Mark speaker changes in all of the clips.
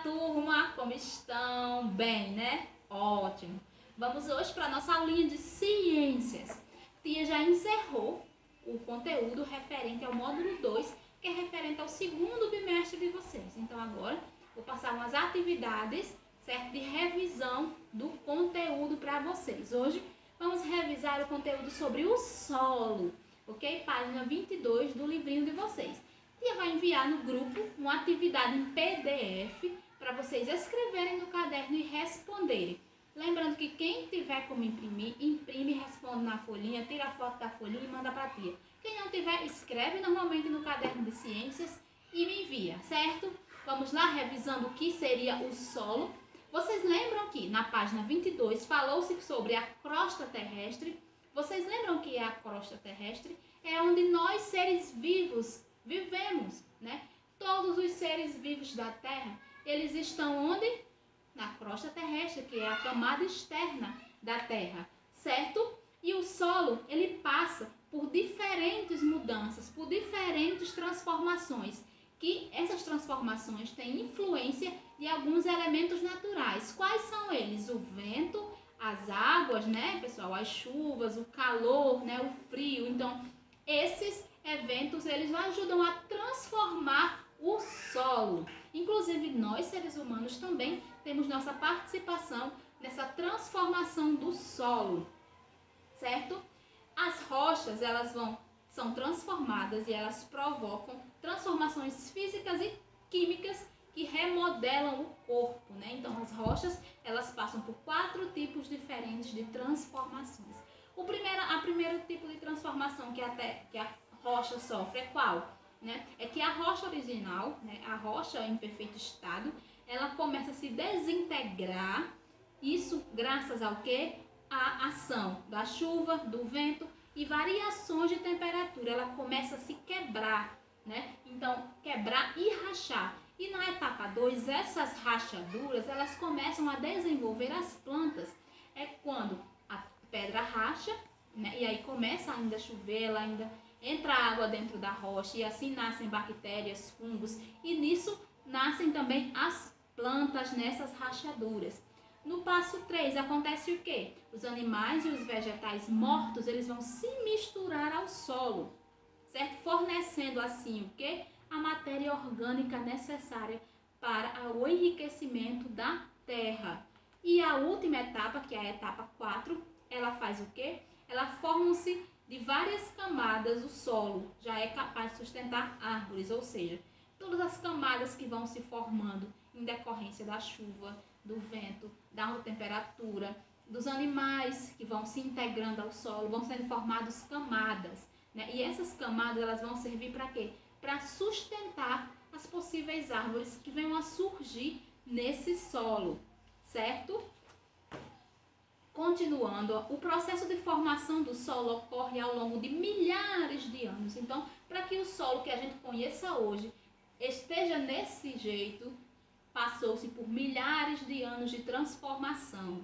Speaker 1: Turma, como estão? Bem, né? Ótimo! Vamos hoje para a nossa aulinha de ciências. Tia já encerrou o conteúdo referente ao módulo 2, que é referente ao segundo bimestre de vocês. Então agora vou passar umas atividades, certo? De revisão do conteúdo para vocês. Hoje vamos revisar o conteúdo sobre o solo, ok? Página 22 do livrinho de vocês. Tia vai enviar no grupo uma atividade em PDF para vocês escreverem no caderno e responderem. Lembrando que quem tiver como imprimir, imprime, responde na folhinha, tira a foto da folhinha e manda para a tia. Quem não tiver, escreve normalmente no caderno de ciências e me envia, certo? Vamos lá, revisando o que seria o solo. Vocês lembram que na página 22 falou-se sobre a crosta terrestre. Vocês lembram que a crosta terrestre é onde nós, seres vivos, vivemos, né? Todos os seres vivos da Terra, eles estão onde? Na crosta terrestre, que é a camada externa da Terra, certo? E o solo, ele passa por diferentes mudanças, por diferentes transformações, que essas transformações têm influência de alguns elementos naturais. Quais são eles? O vento, as águas, né, pessoal? As chuvas, o calor, né, o frio. Então, esses eventos, eles ajudam a transformar o solo. Inclusive, nós, seres humanos, também temos nossa participação nessa transformação do solo, certo? As rochas, são transformadas e elas provocam transformações físicas e químicas que remodelam o corpo, né? Então, as rochas, elas passam por 4 tipos diferentes de transformações. A primeiro tipo de transformação que a rocha sofre é qual? Né? É que a rocha original, né, a rocha em perfeito estado, ela começa a se desintegrar, isso graças ao quê? A ação da chuva, do vento e variações de temperatura. Ela começa a se quebrar, né? Então, quebrar e rachar. E na etapa 2, essas rachaduras, elas começam a desenvolver as plantas. É quando a pedra racha, né? E aí começa ainda a chover, ela ainda entra água dentro da rocha e assim nascem bactérias, fungos e nisso nascem também as plantas nessas rachaduras. No passo 3 acontece o quê? Os animais e os vegetais mortos, eles vão se misturar ao solo, certo? Fornecendo assim o quê? A matéria orgânica necessária para o enriquecimento da terra. E a última etapa, que é a etapa 4, ela faz o quê? Ela forma-se de várias camadas. O solo já é capaz de sustentar árvores, ou seja, todas as camadas que vão se formando em decorrência da chuva, do vento, da alta temperatura, dos animais que vão se integrando ao solo, vão sendo formadas camadas, né? E essas camadas, elas vão servir para quê? Para sustentar as possíveis árvores que venham a surgir nesse solo, certo? Continuando, o processo de formação do solo ocorre ao longo de milhares de anos. Então, para que o solo que a gente conheça hoje esteja nesse jeito, passou-se por milhares de anos de transformação.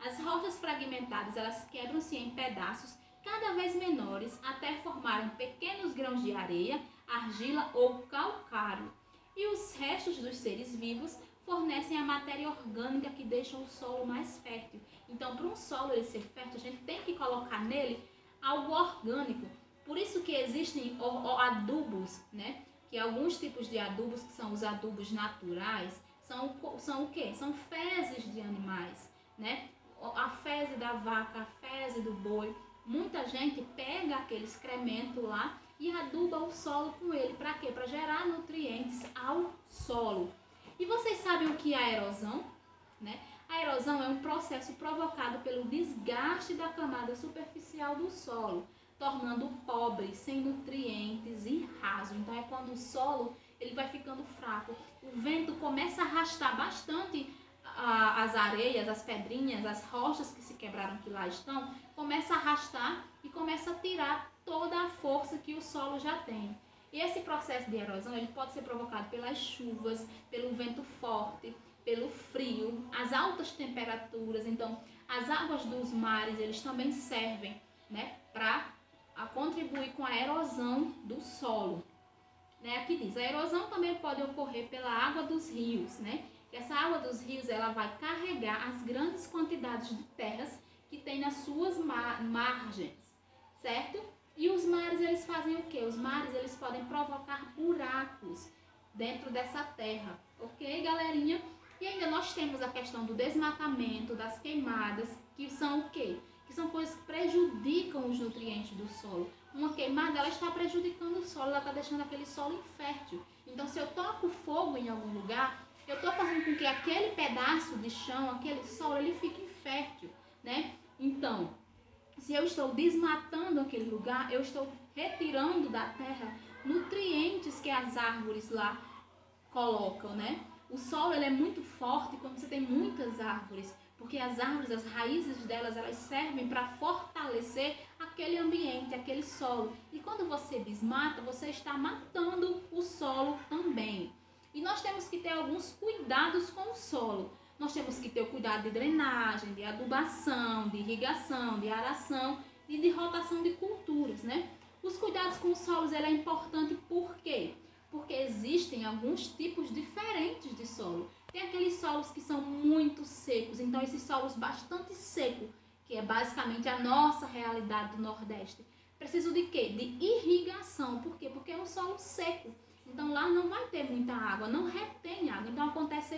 Speaker 1: As rochas fragmentadas, elas quebram-se em pedaços cada vez menores até formarem pequenos grãos de areia, argila ou calcário. E os restos dos seres vivos fornecem a matéria orgânica que deixa o solo mais fértil. Então, para um solo ele ser fértil, a gente tem que colocar nele algo orgânico. Por isso que existem adubos, né? Que alguns tipos de adubos, que são os adubos naturais, são o quê? São fezes de animais, né? A fezes da vaca, a fezes do boi. Muita gente pega aquele excremento lá e aduba o solo com ele. Para quê? Para gerar nutrientes ao solo. E vocês sabem o que é a erosão? Né? A erosão é um processo provocado pelo desgaste da camada superficial do solo, tornando pobre, sem nutrientes e raso. Então é quando o solo ele vai ficando fraco. O vento começa a arrastar bastante as areias, as pedrinhas, as rochas que se quebraram que lá estão, começa a arrastar e começa a tirar toda a força que o solo já tem. E esse processo de erosão ele pode ser provocado pelas chuvas, pelo vento forte, pelo frio, as altas temperaturas. Então, as águas dos mares eles também servem, né, para contribuir com a erosão do solo. Né? Aqui diz, a erosão também pode ocorrer pela água dos rios, né? que essa água dos rios ela vai carregar as grandes quantidades de terras que tem nas suas margens, certo? E os mares, eles fazem o quê? Os mares, eles podem provocar buracos dentro dessa terra, ok, galerinha? E ainda nós temos a questão do desmatamento, das queimadas, que são o quê? Que são coisas que prejudicam os nutrientes do solo. Uma queimada, ela está prejudicando o solo, ela está deixando aquele solo infértil. Então, se eu toco fogo em algum lugar, eu estou fazendo com que aquele pedaço de chão, aquele solo, ele fique infértil, né? Então, se eu estou desmatando aquele lugar, eu estou retirando da terra nutrientes que as árvores lá colocam, né? O solo, ele é muito forte quando você tem muitas árvores, porque as árvores, as raízes delas, elas servem para fortalecer aquele ambiente, aquele solo. E quando você desmata, você está matando o solo também. E nós temos que ter alguns cuidados com o solo. Nós temos que ter o cuidado de drenagem, de adubação, de irrigação, de aração e de rotação de culturas, né? Os cuidados com os solos, ele é importante por quê? Porque existem alguns tipos diferentes de solo. Tem aqueles solos que são muito secos, então esses solos bastante secos, que é basicamente a nossa realidade do Nordeste, precisam de quê? De irrigação. Por quê? Porque é um solo seco. Então lá não vai ter muita água, não retém água. Então acontece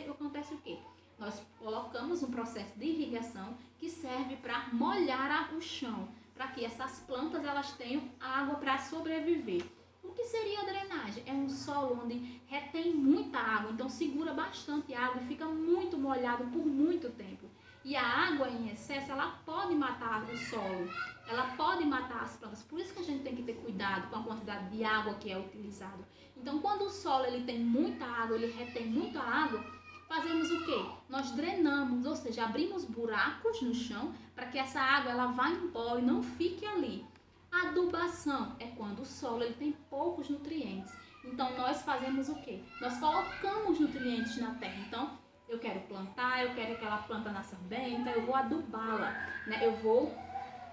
Speaker 1: o quê? Nós colocamos um processo de irrigação que serve para molhar o chão, para que essas plantas elas tenham água para sobreviver. O que seria a drenagem? É um solo onde retém muita água, então segura bastante água e fica muito molhado por muito tempo. E a água em excesso, ela pode matar o solo, ela pode matar as plantas. Por isso que a gente tem que ter cuidado com a quantidade de água que é utilizado. Então, quando o solo ele tem muita água, ele retém muita água, fazemos o quê? Nós drenamos, ou seja, abrimos buracos no chão para que essa água ela vá embora e não fique ali. A adubação é quando o solo ele tem poucos nutrientes. Então, nós fazemos o quê? Nós colocamos nutrientes na terra. Então, eu quero plantar, eu quero que aquela planta nasça bem, então eu vou adubá-la, né? Eu vou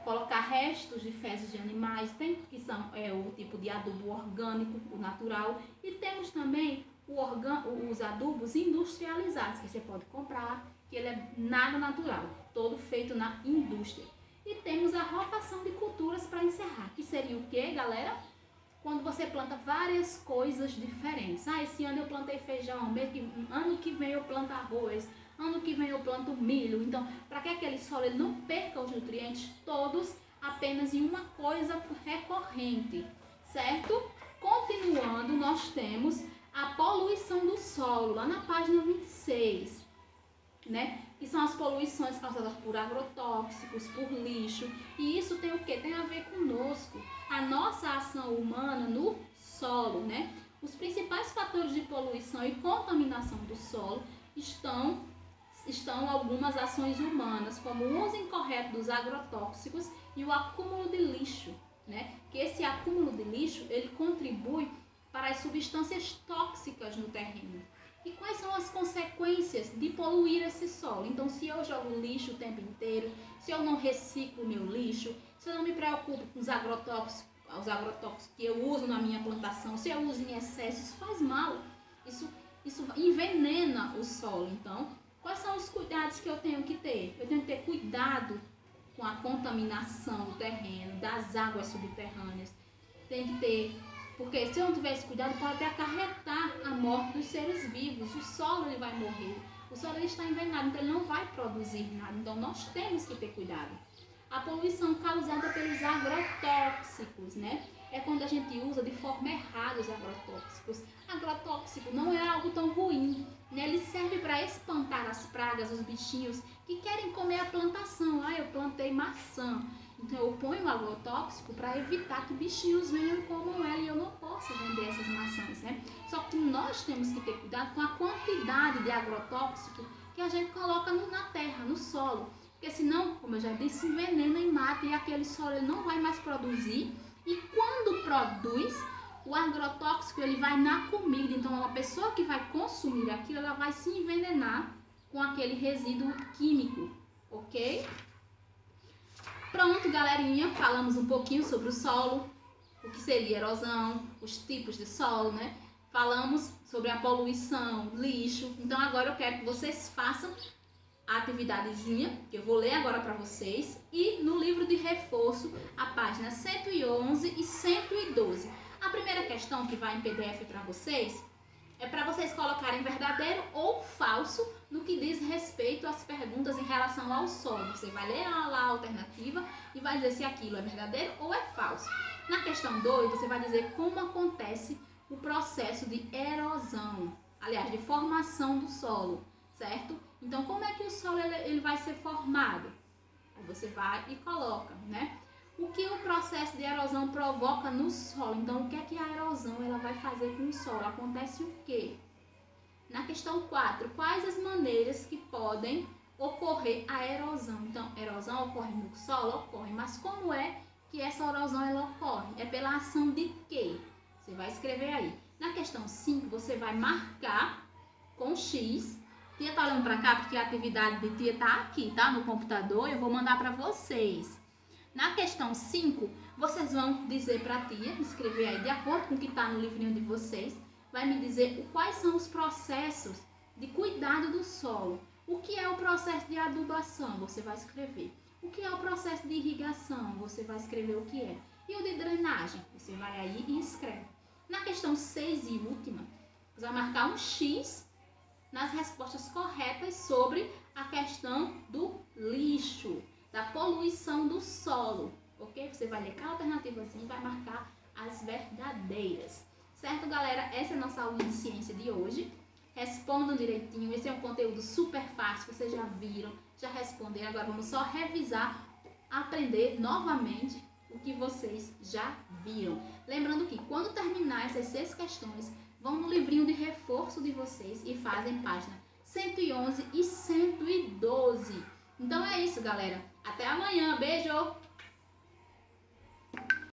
Speaker 1: colocar restos de fezes de animais, tem que são o tipo de adubo orgânico, o natural, e temos também os adubos industrializados, que você pode comprar, que ele é nada natural, todo feito na indústria. E temos a rotação de culturas para encerrar, que seria o que, galera? Quando você planta várias coisas diferentes. Esse ano eu plantei feijão, ano que vem eu planto arroz, ano que vem eu planto milho. Então, para que aquele solo ele não perca os nutrientes todos apenas em uma coisa recorrente, certo? Continuando, nós temos a poluição do solo, lá na página 26, né? Que são as poluições causadas por agrotóxicos, por lixo. E isso tem o quê? Tem a ver conosco, a nossa ação humana no solo, né? Os principais fatores de poluição e contaminação do solo estão algumas ações humanas, como o uso incorreto dos agrotóxicos e o acúmulo de lixo, né? Que esse acúmulo de lixo, ele contribui para as substâncias tóxicas no terreno. E quais são as consequências de poluir esse solo? Então, se eu jogo lixo o tempo inteiro, se eu não reciclo o meu lixo, se eu não me preocupo com os agrotóxicos que eu uso na minha plantação, se eu uso em excesso, isso faz mal. Isso envenena o solo. Então, quais são os cuidados que eu tenho que ter? Eu tenho que ter cuidado com a contaminação do terreno, das águas subterrâneas. Tem que ter... Porque se eu não tiver esse cuidado, pode até acarretar a morte dos seres vivos. O solo ele vai morrer. O solo ele está envenenado, então ele não vai produzir nada. Então nós temos que ter cuidado. A poluição causada pelos agrotóxicos, né? É quando a gente usa de forma errada os agrotóxicos. Agrotóxico não é algo tão ruim, né? Ele serve para espantar as pragas, os bichinhos que querem comer a plantação. Eu plantei maçã. Então eu ponho o agrotóxico para evitar que bichinhos venham e comam ela e eu não posso vender essas maçãs, né? Só que nós temos que ter cuidado com a quantidade de agrotóxico que a gente coloca na terra, no solo. Porque senão, como eu já disse, envenena e mata e aquele solo ele não vai mais produzir. E quando produz, o agrotóxico ele vai na comida. Então uma pessoa que vai consumir aquilo, ela vai se envenenar com aquele resíduo químico, ok? Pronto, galerinha, falamos um pouquinho sobre o solo, o que seria erosão, os tipos de solo, né? falamos sobre a poluição, lixo. Então agora eu quero que vocês façam a atividadezinha, que eu vou ler agora para vocês, e no livro de reforço, a página 111 e 112. A primeira questão que vai em PDF para vocês é para vocês colocarem verdadeiro ou falso no que diz respeito às perguntas em relação ao solo. Você vai ler lá a alternativa e vai dizer se aquilo é verdadeiro ou é falso. Na questão 2, você vai dizer como acontece o processo de erosão, aliás, de formação do solo, certo? Então, como é que o solo ele vai ser formado? Aí você vai e coloca, né? O que o processo de erosão provoca no solo? Então, o que é que a erosão ela vai fazer com o solo? Acontece o quê? Na questão 4, quais as maneiras que podem ocorrer a erosão? Então, erosão ocorre no solo? Ocorre, mas como é que essa erosão ela ocorre? É pela ação de quê? Você vai escrever aí. Na questão 5, você vai marcar com X. Tia tá olhando para cá porque a atividade de tia tá aqui, tá? No computador, eu vou mandar para vocês. Na questão 5, vocês vão dizer para a tia, escrever aí de acordo com o que está no livrinho de vocês, vai me dizer quais são os processos de cuidado do solo. O que é o processo de adubação? Você vai escrever. O que é o processo de irrigação? Você vai escrever o que é. E o de drenagem? Você vai aí e escreve. Na questão 6 e última, você vai marcar um X nas respostas corretas sobre a questão do lixo, da poluição do solo, ok? Você vai ler cada alternativazinha e vai marcar as verdadeiras. Certo, galera? Essa é a nossa aula de ciência de hoje. Respondam direitinho. Esse é um conteúdo super fácil, vocês já viram, já responderam. Agora vamos só revisar, aprender novamente o que vocês já viram. Lembrando que quando terminar essas 6 questões, vão no livrinho de reforço de vocês e fazem página 111 e 112. Então é isso, galera. Até amanhã. Beijo!